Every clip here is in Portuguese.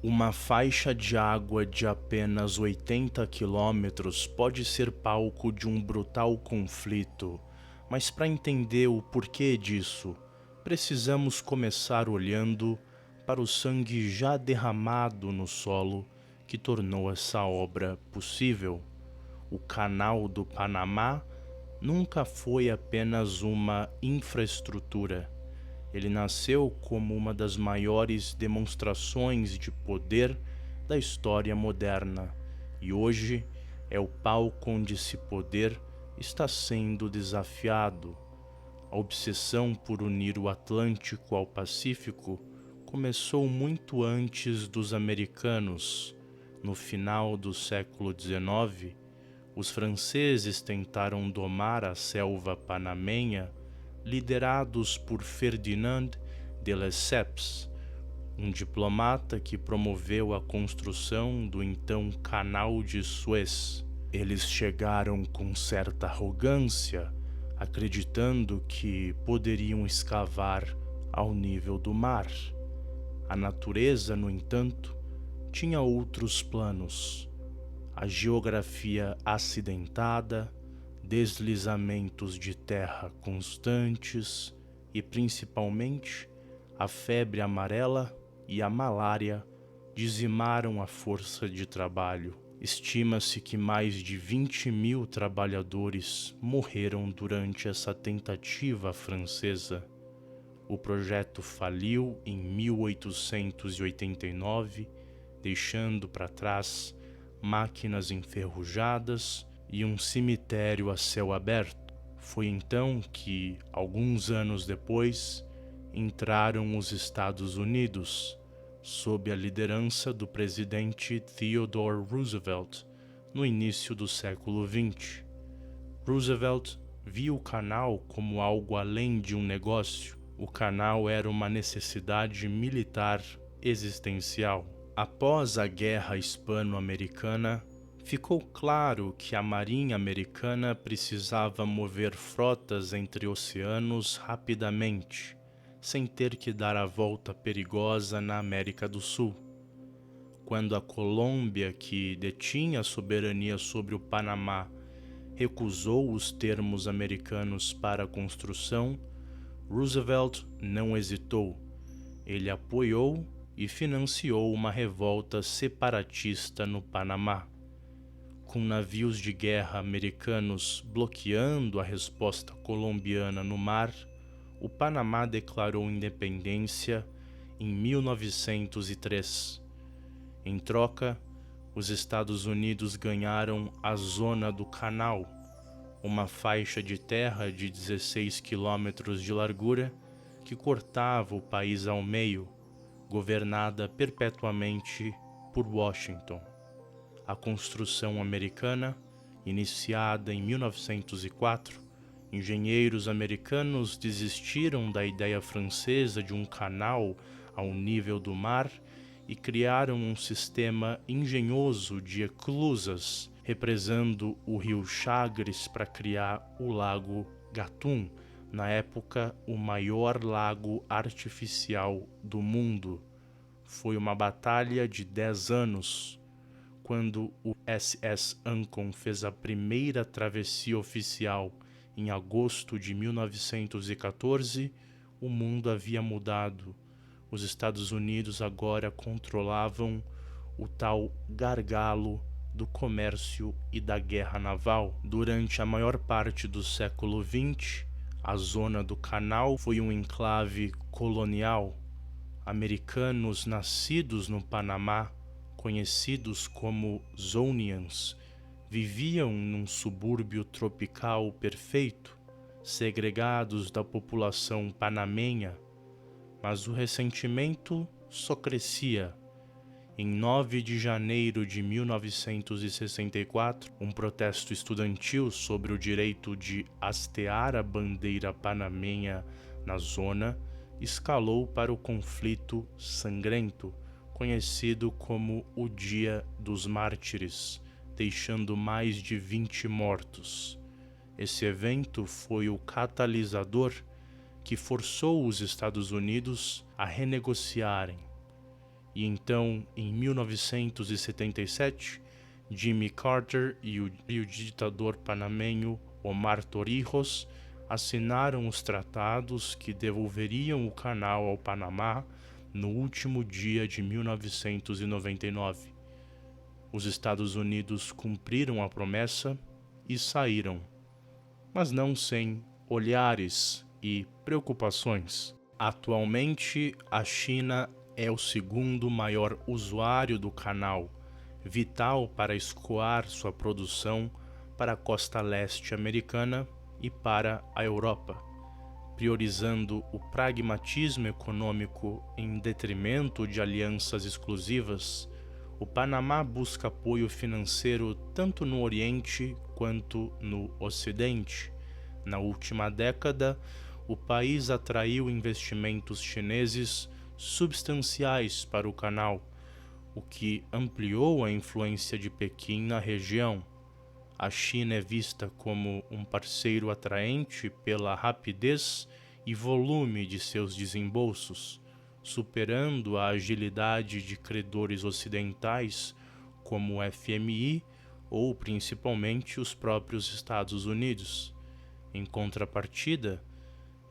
Uma faixa de água de apenas 80 quilômetros pode ser palco de um brutal conflito, mas para entender o porquê disso, precisamos começar olhando para o sangue já derramado no solo que tornou essa obra possível. O Canal do Panamá nunca foi apenas uma infraestrutura. Ele nasceu como uma das maiores demonstrações de poder da história moderna e hoje é o palco onde esse poder está sendo desafiado. A obsessão por unir o Atlântico ao Pacífico começou muito antes dos americanos. No final do século XIX, os franceses tentaram domar a selva panamenha, liderados por Ferdinand de Lesseps, um diplomata que promoveu a construção do então Canal de Suez. Eles chegaram com certa arrogância, acreditando que poderiam escavar ao nível do mar. A natureza, no entanto, tinha outros planos. A geografia acidentada, deslizamentos de terra constantes e, principalmente, a febre amarela e a malária dizimaram a força de trabalho. Estima-se que mais de 20.000 trabalhadores morreram durante essa tentativa francesa. O projeto faliu em 1889, deixando para trás máquinas enferrujadas e um cemitério a céu aberto. Foi então que, alguns anos depois, entraram os Estados Unidos, sob a liderança do presidente Theodore Roosevelt, no início do século XX. Roosevelt viu o canal como algo além de um negócio. O canal era uma necessidade militar existencial. Após a Guerra Hispano-Americana, ficou claro que a Marinha Americana precisava mover frotas entre oceanos rapidamente, sem ter que dar a volta perigosa na América do Sul. Quando a Colômbia, que detinha a soberania sobre o Panamá, recusou os termos americanos para a construção, Roosevelt não hesitou. Ele apoiou e financiou uma revolta separatista no Panamá. Com navios de guerra americanos bloqueando a resposta colombiana no mar, o Panamá declarou independência em 1903. Em troca, os Estados Unidos ganharam a Zona do Canal, uma faixa de terra de 16 quilômetros de largura que cortava o país ao meio, governada perpetuamente por Washington. A construção americana, iniciada em 1904, engenheiros americanos desistiram da ideia francesa de um canal ao nível do mar e criaram um sistema engenhoso de eclusas, represando o rio Chagres para criar o lago Gatun, na época o maior lago artificial do mundo. Foi uma batalha de 10 anos. Quando o SS Ancon fez a primeira travessia oficial em agosto de 1914, o mundo havia mudado. Os Estados Unidos agora controlavam o tal gargalo do comércio e da guerra naval. Durante a maior parte do século XX, a zona do canal foi um enclave colonial. Americanos nascidos no Panamá, conhecidos como Zonians, viviam num subúrbio tropical perfeito, segregados da população panamenha, mas o ressentimento só crescia. Em 9 de janeiro de 1964, um protesto estudantil sobre o direito de hastear a bandeira panamenha na zona escalou para o conflito sangrento, conhecido como o Dia dos Mártires, deixando mais de 20 mortos. Esse evento foi o catalisador que forçou os Estados Unidos a renegociarem. E então, em 1977, Jimmy Carter e o ditador panamenho Omar Torrijos assinaram os tratados que devolveriam o canal ao Panamá no último dia de 1999. Os Estados Unidos cumpriram a promessa e saíram, mas não sem olhares e preocupações. Atualmente, a China é o segundo maior usuário do canal, vital para escoar sua produção para a costa leste americana e para a Europa. Priorizando o pragmatismo econômico em detrimento de alianças exclusivas, o Panamá busca apoio financeiro tanto no Oriente quanto no Ocidente. Na última década, o país atraiu investimentos chineses substanciais para o canal, o que ampliou a influência de Pequim na região. A China é vista como um parceiro atraente pela rapidez e volume de seus desembolsos, superando a agilidade de credores ocidentais como o FMI ou principalmente os próprios Estados Unidos. Em contrapartida,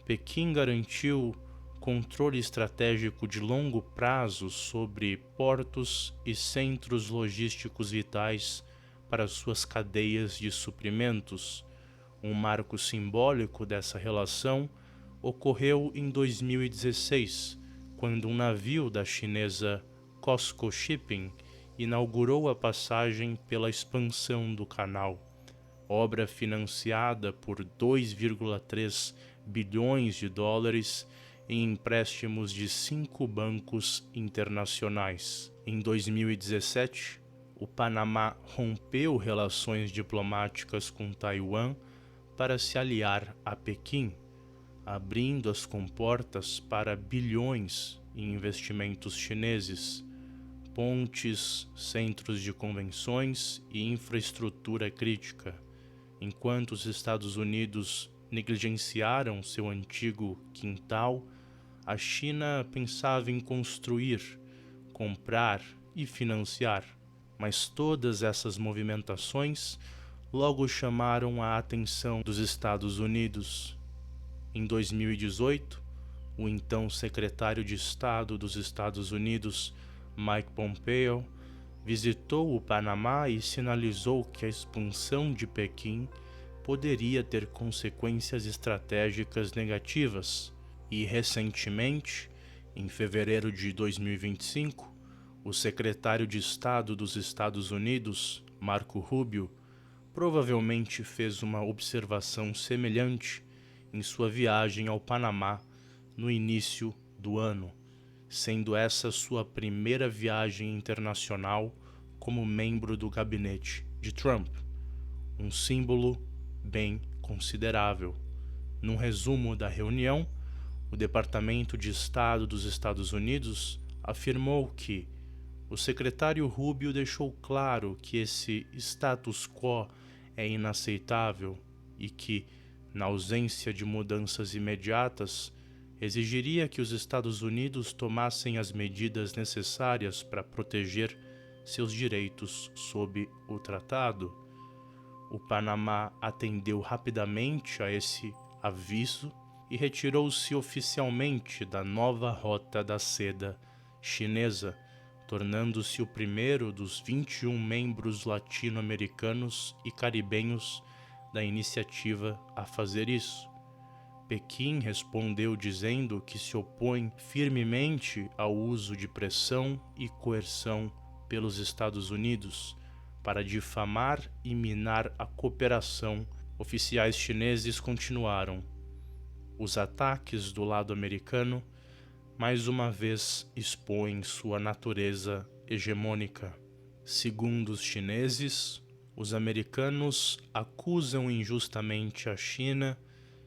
Pequim garantiu controle estratégico de longo prazo sobre portos e centros logísticos vitais para suas cadeias de suprimentos. Um marco simbólico dessa relação ocorreu em 2016, quando um navio da chinesa COSCO Shipping inaugurou a passagem pela expansão do canal, obra financiada por 2,3 bilhões de dólares em empréstimos de 5 bancos internacionais. Em 2017, o Panamá rompeu relações diplomáticas com Taiwan para se aliar a Pequim, abrindo as comportas para bilhões em investimentos chineses, pontes, centros de convenções e infraestrutura crítica, enquanto os Estados Unidos negligenciaram seu antigo quintal. A China pensava em construir, comprar e financiar, mas todas essas movimentações logo chamaram a atenção dos Estados Unidos. Em 2018, o então secretário de Estado dos Estados Unidos, Mike Pompeo, visitou o Panamá e sinalizou que a expansão de Pequim poderia ter consequências estratégicas negativas. E, recentemente, em fevereiro de 2025, o secretário de Estado dos Estados Unidos, Marco Rubio, provavelmente fez uma observação semelhante em sua viagem ao Panamá no início do ano, sendo essa sua primeira viagem internacional como membro do gabinete de Trump, um símbolo bem considerável. Num resumo da reunião, o Departamento de Estado dos Estados Unidos afirmou que o secretário Rubio deixou claro que esse status quo é inaceitável e que, na ausência de mudanças imediatas, exigiria que os Estados Unidos tomassem as medidas necessárias para proteger seus direitos sob o tratado. O Panamá atendeu rapidamente a esse aviso e retirou-se oficialmente da nova Rota da Seda chinesa, tornando-se o primeiro dos 21 membros latino-americanos e caribenhos da iniciativa a fazer isso. Pequim respondeu dizendo que se opõe firmemente ao uso de pressão e coerção pelos Estados Unidos para difamar e minar a cooperação. Oficiais chineses continuaram. Os ataques do lado americano mais uma vez expõem sua natureza hegemônica. Segundo os chineses, os americanos acusam injustamente a China,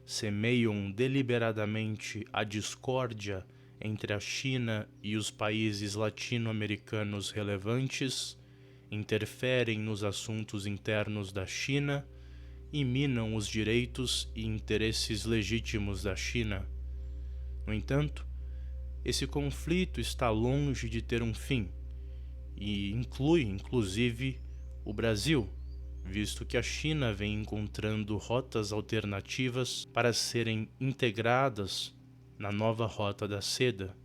semeiam deliberadamente a discórdia entre a China e os países latino-americanos relevantes, interferem nos assuntos internos da China e minam os direitos e interesses legítimos da China. No entanto, esse conflito está longe de ter um fim e inclui, inclusive, o Brasil, visto que a China vem encontrando rotas alternativas para serem integradas na nova Rota da Seda,